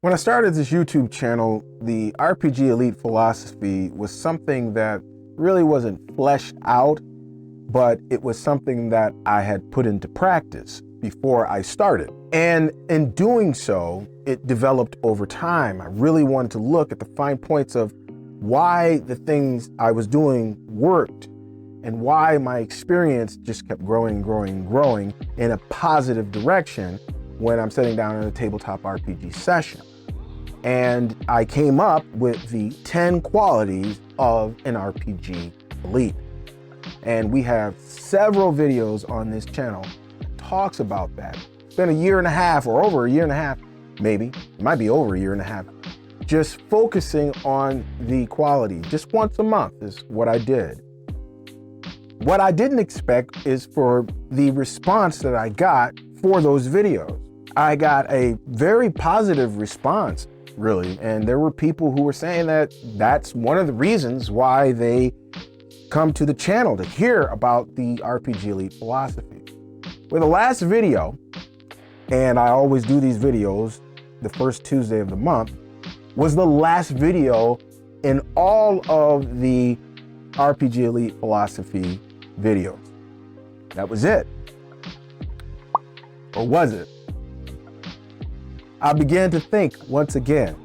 When I started this YouTube channel, the RPG Elite philosophy was something that really wasn't fleshed out, but it was something that I had put into practice before I started. And in doing so, it developed over time. I really wanted to look at the fine points of why the things I was doing worked and why my experience just kept growing in a positive direction when I'm sitting down in a tabletop RPG session. And I came up with the 10 qualities of an RPG Elite. And we have several videos on this channel that talks about that. It's been a year and a half or over a year and a half, maybe, it might be over a year and a half, just focusing on the quality. Just once a month is what I did. What I didn't expect is for the response that I got for those videos. I got a very positive response, really, and there were people who were saying that that's one of the reasons why they come to the channel to hear about the RPG Elite philosophy. With the last video, and I always do these videos the first Tuesday of the month, was the last video in all of the RPG Elite philosophy videos. That was it. Or was it? I began to think once again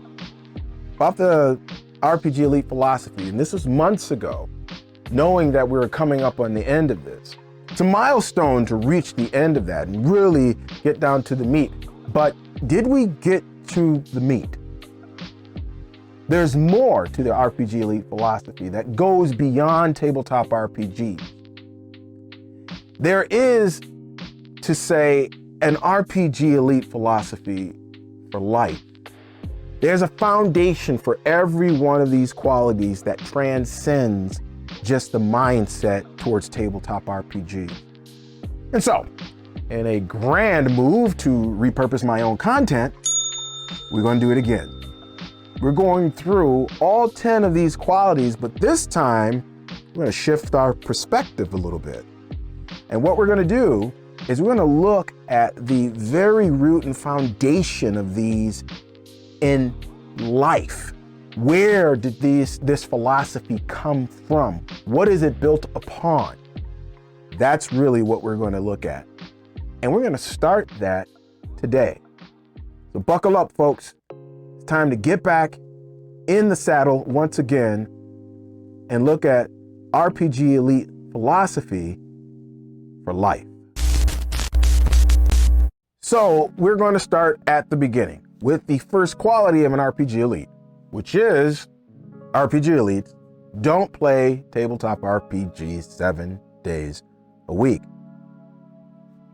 about the RPG Elite philosophy, and this was months ago, knowing that we were coming up on the end of this. It's a milestone to reach the end of that and really get down to the meat. But did we get to the meat? There's more to the RPG Elite philosophy that goes beyond tabletop RPGs. There is, to say, an RPG Elite philosophy for life. There's a foundation for every one of these qualities that transcends just the mindset towards tabletop RPG. And so, in a grand move to repurpose my own content, we're going to do it again. We're going through all 10 of these qualities, but this time we're going to shift our perspective a little bit. And what we're going to do is we're going to look at the very root and foundation of these in life. Where did this philosophy come from? What is it built upon? That's really what we're going to look at. And we're going to start that today. So buckle up, folks. It's time to get back in the saddle once again and look at RPG Elite philosophy for life. So we're going to start at the beginning with the first quality of an RPG Elite, which is RPG Elites don't play tabletop RPGs 7 days a week.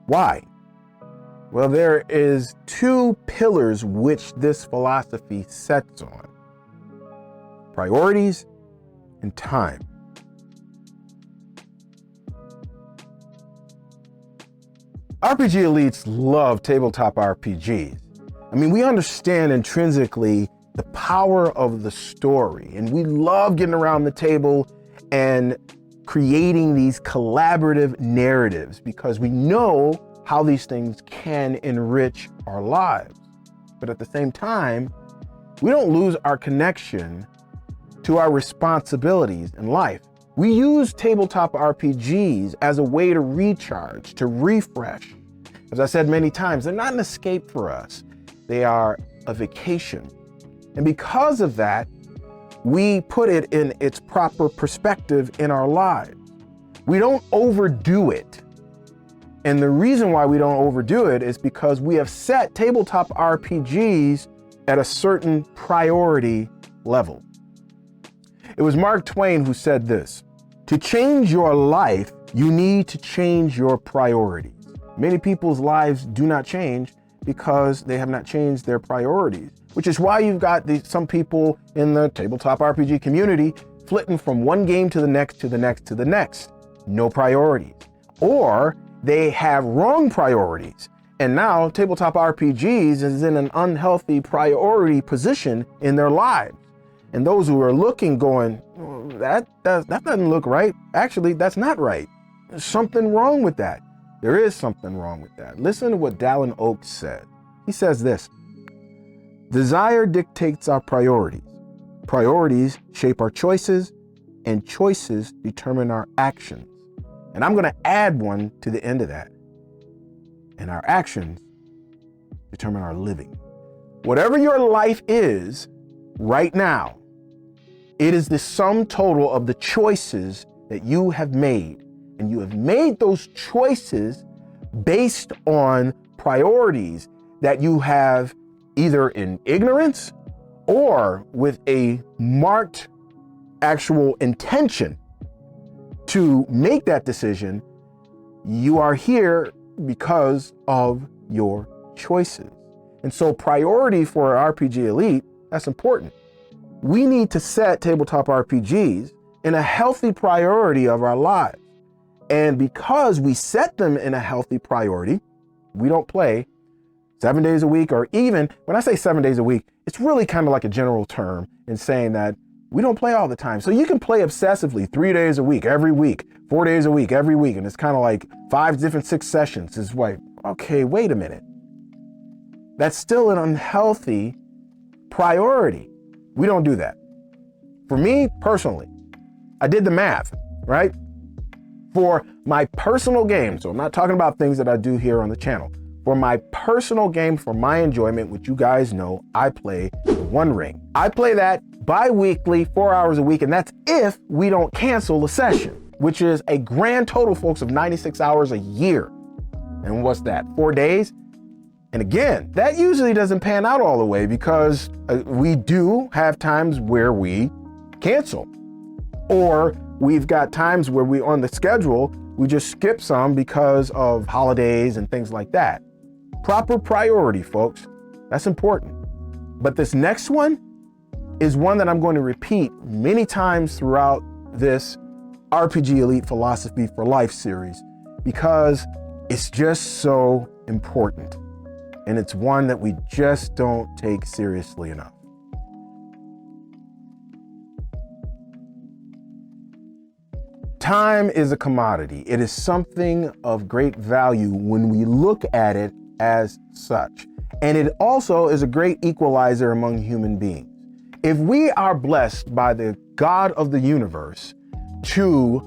Why? Well, there is two pillars which this philosophy sets on: priorities and time. RPG Elites love tabletop RPGs. I mean, we understand intrinsically the power of the story, and we love getting around the table and creating these collaborative narratives because we know how these things can enrich our lives. But at the same time, we don't lose our connection to our responsibilities in life. We use tabletop RPGs as a way to recharge, to refresh. As I said many times, they're not an escape for us. They are a vacation. And because of that, we put it in its proper perspective in our lives. We don't overdo it. And the reason why we don't overdo it is because we have set tabletop RPGs at a certain priority level. It was Mark Twain who said this: to change your life, you need to change your priorities. Many people's lives do not change because they have not changed their priorities, which is why you've got some people in the tabletop RPG community flitting from one game to the next, to the next, to the next. No priorities. Or they have wrong priorities. And now tabletop RPGs is in an unhealthy priority position in their lives. And those who are looking going, oh, that doesn't look right. Actually, that's not right. There's something wrong with that. There is something wrong with that. Listen to what Dallin Oaks said. He says this: Desire dictates our priorities. Priorities shape our choices, and choices determine our actions. And I'm going to add one to the end of that. And our actions determine our living. Whatever your life is right now, it is the sum total of the choices that you have made. And you have made those choices based on priorities that you have either in ignorance or with a marked actual intention to make that decision. You are here because of your choices. And so priority for RPG Elite, that's important. We need to set tabletop RPGs in a healthy priority of our lives. And because we set them in a healthy priority, we don't play 7 days a week, or even when I say 7 days a week, it's really kind of like a general term in saying that we don't play all the time. So you can play obsessively 3 days a week, every week, 4 days a week, every week. And it's kind of like 6 sessions. It's like, okay, wait a minute. That's still an unhealthy priority. We don't do that. For me personally, I did the math, right? For my personal game, so I'm not talking about things that I do here on the channel. For my personal game, for my enjoyment, which you guys know, I play One Ring. I play that bi-weekly, 4 hours a week, and that's if we don't cancel a session, which is a grand total, folks, of 96 hours a year. And what's that, 4 days? And again, that usually doesn't pan out all the way because we do have times where we cancel, or we've got times where we on the schedule, we just skip some because of holidays and things like that. Proper priority, folks. That's important. But this next one is one that I'm going to repeat many times throughout this RPG Elite Philosophy for Life series because it's just so important. And it's one that we just don't take seriously enough. Time is a commodity. It is something of great value when we look at it as such. And it also is a great equalizer among human beings. If we are blessed by the God of the universe to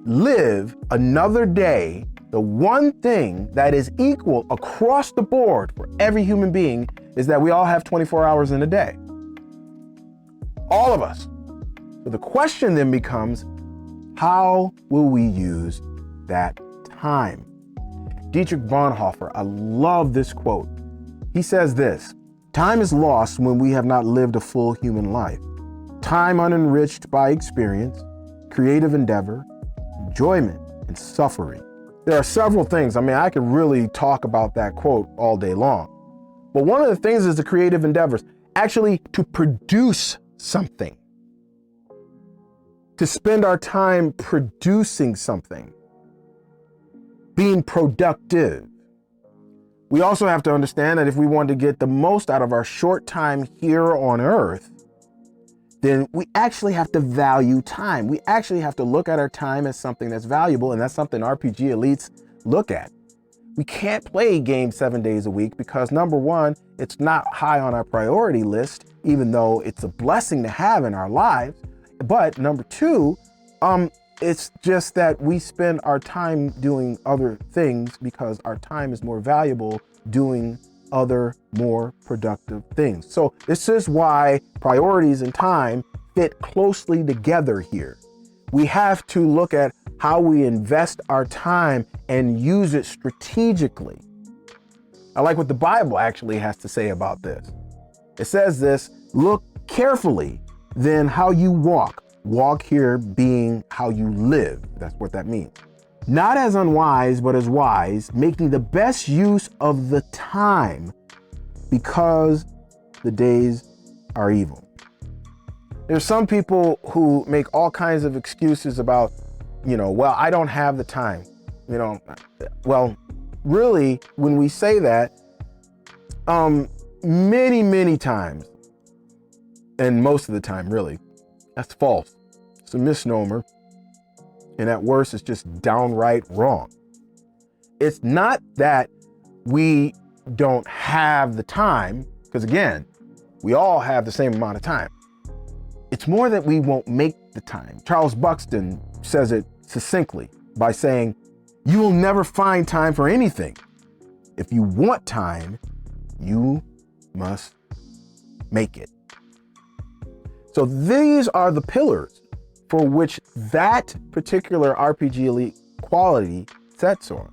live another day, the one thing that is equal across the board for every human being is that we all have 24 hours in a day. All of us. So the question then becomes, how will we use that time? Dietrich Bonhoeffer, I love this quote. He says this: time is lost when we have not lived a full human life. Time unenriched by experience, creative endeavor, enjoyment, and suffering. There are several things. I mean, I could really talk about that quote all day long. But one of the things is the creative endeavors, actually to produce something. To spend our time producing something, being productive. We also have to understand that if we want to get the most out of our short time here on Earth, then we actually have to value time. We actually have to look at our time as something that's valuable, and that's something RPG elites look at. We can't play games 7 days a week because, number one, it's not high on our priority list, even though it's a blessing to have in our lives. But number two, it's just that we spend our time doing other things because our time is more valuable doing other more productive things. So this is why priorities and time fit closely together here. We have to look at how we invest our time and use it strategically. I like what the Bible actually has to say about this. It says this: look carefully then how you walk. Walk here being how you live. That's what that means. Not as unwise, but as wise, making the best use of the time because the days are evil. There's some people who make all kinds of excuses about, well, I don't have the time. Well, really, when we say that, many, many times, and most of the time, really, that's false. It's a misnomer. And at worst, it's just downright wrong. It's not that we don't have the time, because again, We all have the same amount of time. It's more that we won't make the time. Charles Buxton says it succinctly by saying, you will never find time for anything. If you want time, you must make it. So these are the pillars for which that particular RPG Elite quality sets on.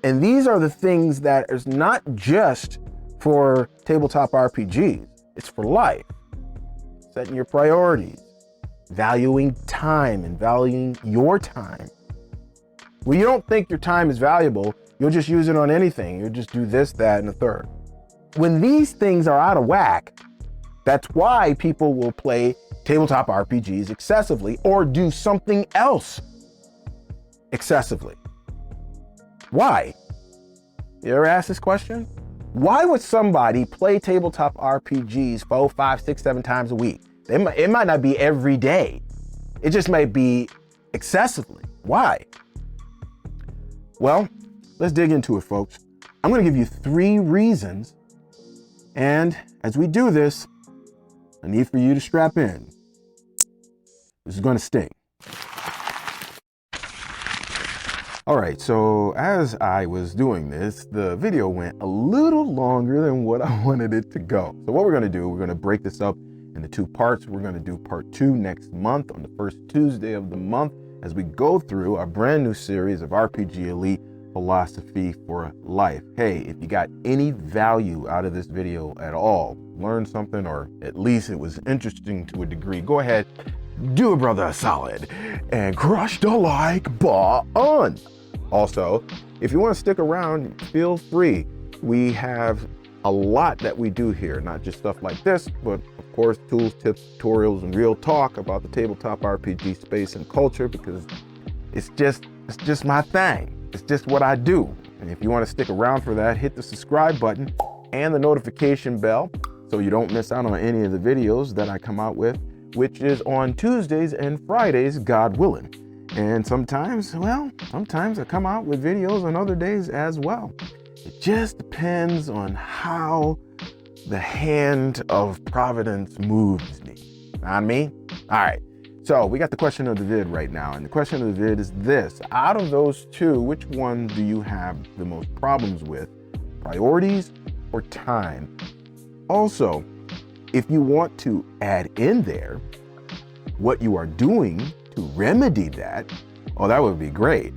And these are the things that is not just for tabletop RPGs, it's for life. Setting your priorities, valuing time and valuing your time. When you don't think your time is valuable, you'll just use it on anything. You'll just do this, that, and the third. When these things are out of whack, that's why people will play tabletop RPGs excessively or do something else excessively. Why? You ever ask this question? Why would somebody play tabletop RPGs 4, 5, 6, 7 times a week? It might not be every day. It just might be excessively. Why? Well, let's dig into it, folks. I'm going to give you 3 reasons. And as we do this, I need for you to strap in. This is going to sting. All right, so as I was doing this, the video went a little longer than what I wanted it to go. So what we're going to do, we're going to break this up into 2 parts. We're going to do part 2 next month on the first Tuesday of the month as we go through our brand new series of RPG Elite Philosophy for Life. Hey, if you got any value out of this video at all, learned something, or at least it was interesting to a degree, go ahead, do a brother a solid and crush the like button. Also, if you want to stick around, feel free. We have a lot that we do here, not just stuff like this, but of course, tools, tips, tutorials, and real talk about the tabletop RPG space and culture, because it's just my thing. It's just what I do. And if you want to stick around for that, hit the subscribe button and the notification bell so you don't miss out on any of the videos that I come out with, which is on Tuesdays and Fridays, God willing. And sometimes I come out with videos on other days as well. It just depends on how the hand of Providence moves me. Know what I mean? All right. So we got the question of the vid right now. And the question of the vid is this: out of those 2, which one do you have the most problems with? Priorities or time? Also, if you want to add in there what you are doing to remedy that, oh, that would be great.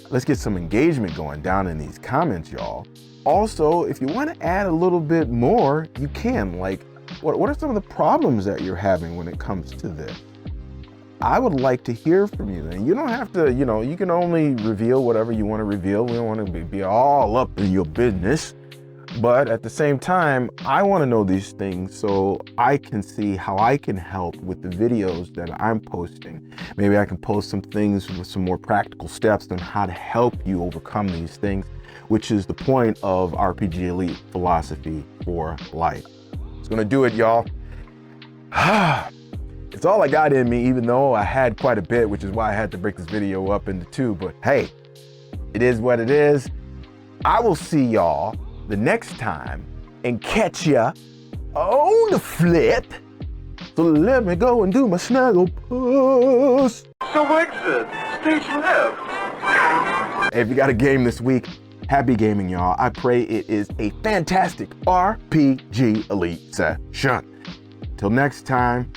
Let's get some engagement going down in these comments, y'all. Also, if you want to add a little bit more, you can. Like, what are some of the problems that you're having when it comes to this? I would like to hear from you. And you don't have to, you can only reveal whatever you want to reveal. We don't want to be all up in your business. But at the same time, I want to know these things so I can see how I can help with the videos that I'm posting. Maybe I can post some things with some more practical steps on how to help you overcome these things, which is the point of RPG Elite Philosophy for Life. It's going to do it, y'all. It's all I got in me, even though I had quite a bit, which is why I had to break this video up into 2. But hey, it is what it is. I will see y'all the next time and catch ya on the flip. So let me go and do my snuggle puss. So exit, stage left. Hey, if you got a game this week, happy gaming, y'all. I pray it is a fantastic RPG Elite session. Till next time,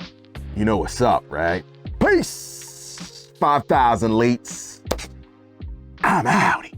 you know what's up, right? Peace! 5,000 elites. I'm outie.